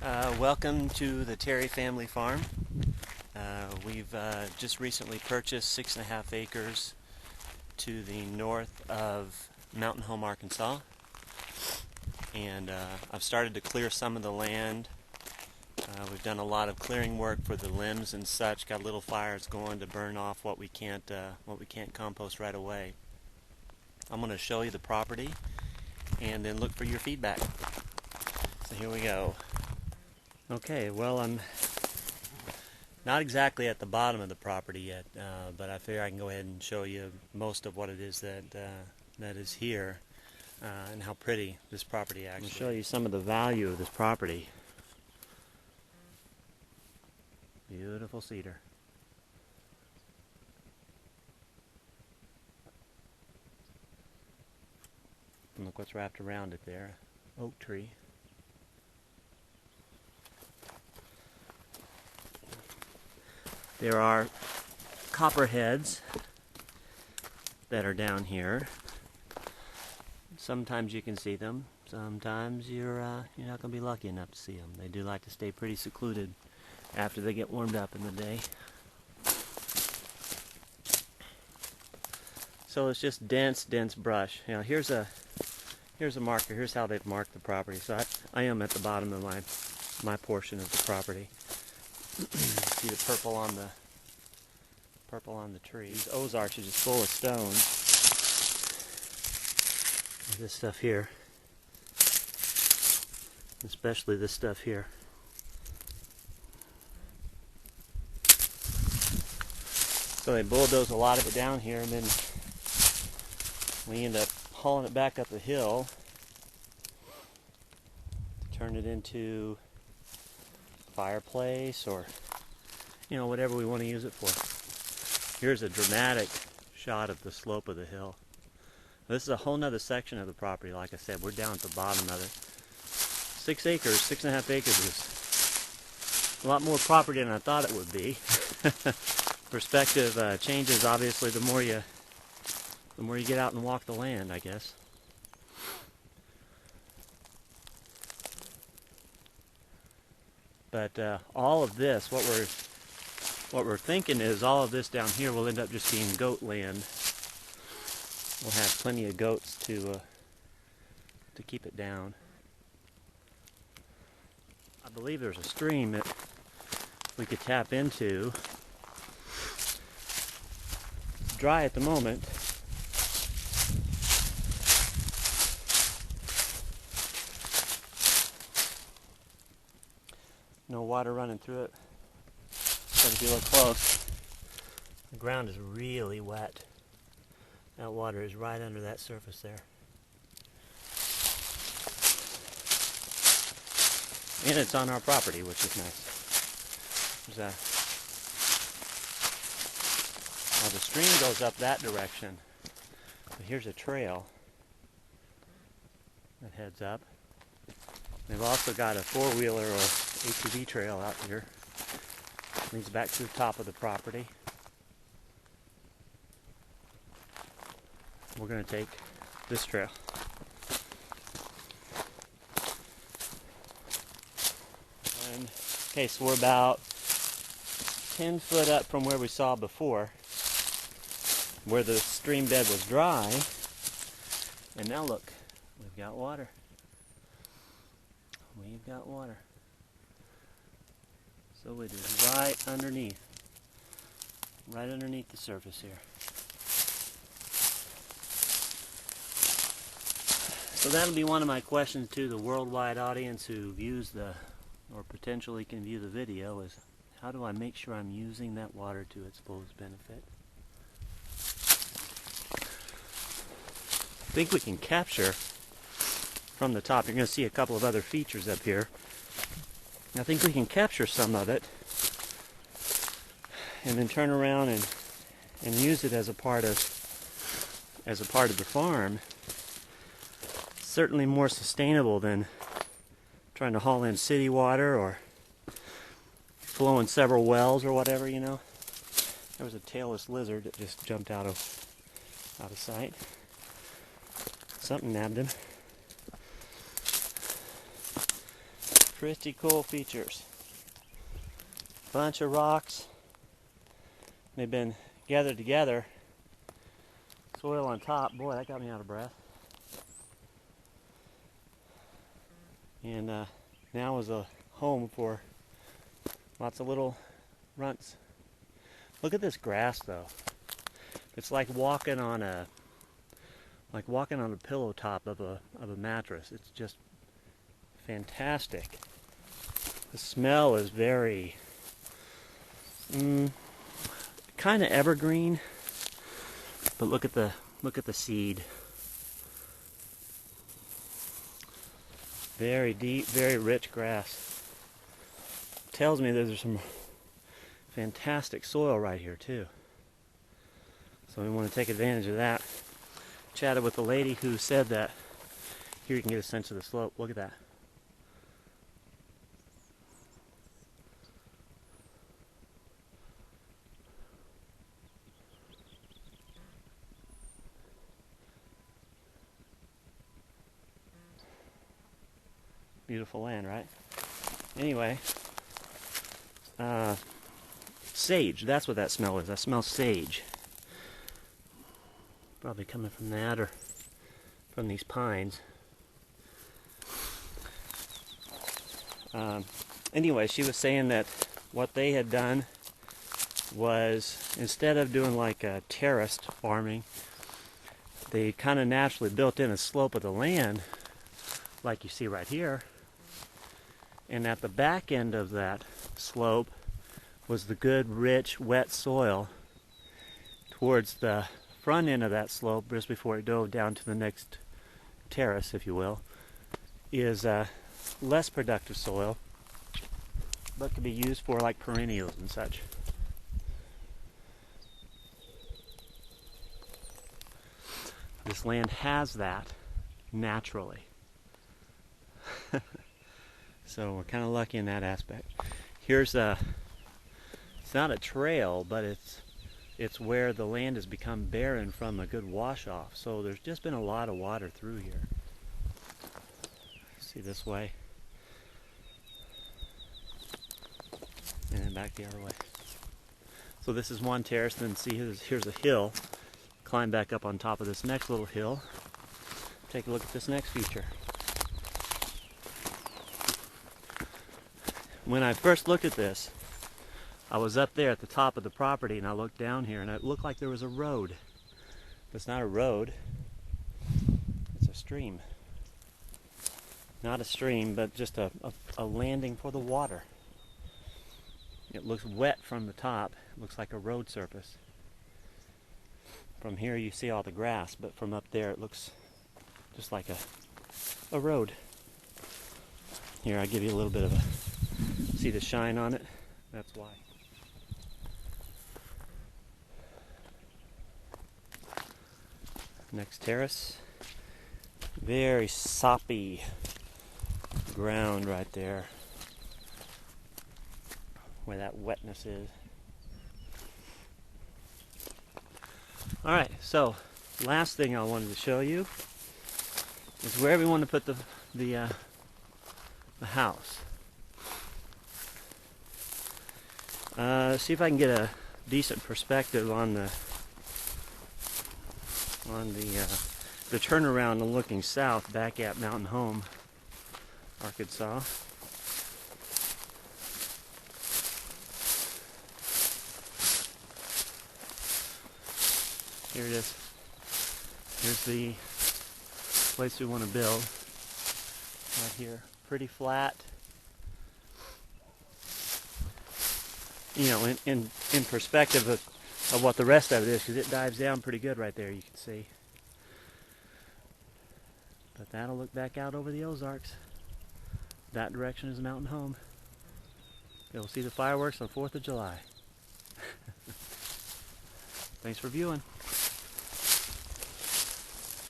Welcome to the Terry family farm. We've just recently purchased 6.5 acres to the north of Mountain Home, Arkansas, and I've started to clear some of the land. We've done a lot of clearing work for the limbs and such. Got little fires going to burn off what we can't compost right away. I'm going to show you the property and then look for your feedback. So here we go. Okay, well, I'm not exactly at the bottom of the property yet, but I figure I can go ahead and show you most of what it is that is here and how pretty this property actually is. I'll show you some of the value of this property. Beautiful cedar. And look what's wrapped around it there. Oak tree. There are copperheads that are down here. Sometimes you can see them. Sometimes you're not going to be lucky enough to see them. They do like to stay pretty secluded after they get warmed up in the day. So it's just dense brush. You know, here's a marker. Here's how they've marked the property. So I am at the bottom of my portion of the property. See the purple on the trees. Ozarks are just full of stones. This stuff here, especially this stuff here. So they bulldoze a lot of it down here, and then we end up hauling it back up the hill to turn it into fireplace or whatever we want to use it for. Here's a dramatic shot of the slope of the hill. This is a whole nother section of the property. Like I said, we're down at the bottom of it. 6.5 acres is a lot more property than I thought it would be. Perspective changes obviously the more you get out and walk the land, I guess. But all of this, what we're thinking is all of this down here will end up just being goat land. We'll have plenty of goats to keep it down. I believe there's a stream that we could tap into. It's dry at the moment. No water running through it. But if you look close, the ground is really wet. That water is right under that surface there. And it's on our property, which is nice. Well, the stream goes up that direction. But here's a trail that heads up. They've also got a four-wheeler or ATV trail out here. Leads back to the top of the property. We're going to take this trail. Okay, so we're about 10 foot up from where we saw before, where the stream bed was dry. And now look, we've got water. We've got water. So it is right underneath the surface here. So that'll be one of my questions to the worldwide audience who views or potentially can view the video is, how do I make sure I'm using that water to its fullest benefit? I think we can capture from the top. You're going to see a couple of other features up here. I think we can capture some of it and then turn around and use it as a part of the farm. Certainly more sustainable than trying to haul in city water or flowing several wells or whatever, There was a tailless lizard that just jumped out of sight. Something nabbed him. Pretty cool features. Bunch of rocks. They've been gathered together. Soil on top. Boy, that got me out of breath. And now is a home for lots of little runts. Look at this grass, though. It's like walking on a pillow top of a mattress. It's just fantastic. The smell is very kind of evergreen, but look at the seed. Very deep, very rich grass. Tells me there's some fantastic soil right here too. So we want to take advantage of that. Chatted with the lady who said that here you can get a sense of the slope. Look at that. Beautiful land, right? Anyway, sage, that's what that smell is. I smell sage. Probably coming from that or from these pines. Anyway, she was saying that what they had done was, instead of doing like a terraced farming, they kind of naturally built in a slope of the land like you see right here. And at the back end of that slope was the good, rich, wet soil. Towards the front end of that slope, just before it dove down to the next terrace, if you will, is less productive soil, but can be used for like perennials and such. This land has that naturally. So we're kind of lucky in that aspect. Here's it's not a trail, but it's where the land has become barren from a good wash off. So there's just been a lot of water through here. See this way. And then back the other way. So this is one terrace, then see here's a hill. Climb back up on top of this next little hill. Take a look at this next feature. When I first looked at this, I was up there at the top of the property and I looked down here and it looked like there was a road. But it's not a road, it's a stream. Not a stream, but just a landing for the water. It looks wet from the top. It looks like a road surface. From here you see all the grass, but from up there it looks just like a road. Here, I'll give you a little bit of a... See the shine on it? That's why. Next terrace. Very soppy ground right there, where that wetness is. Alright, so last thing I wanted to show you is where we want to put the house. See if I can get a decent perspective on the turnaround and looking south back at Mountain Home, Arkansas. Here it is. Here's the place we want to build. Right here. Pretty flat. You know, in perspective of what the rest of it is, because it dives down pretty good right there, you can see. But that'll look back out over the Ozarks. That direction is Mountain Home. You'll see the fireworks on 4th of July. Thanks for viewing.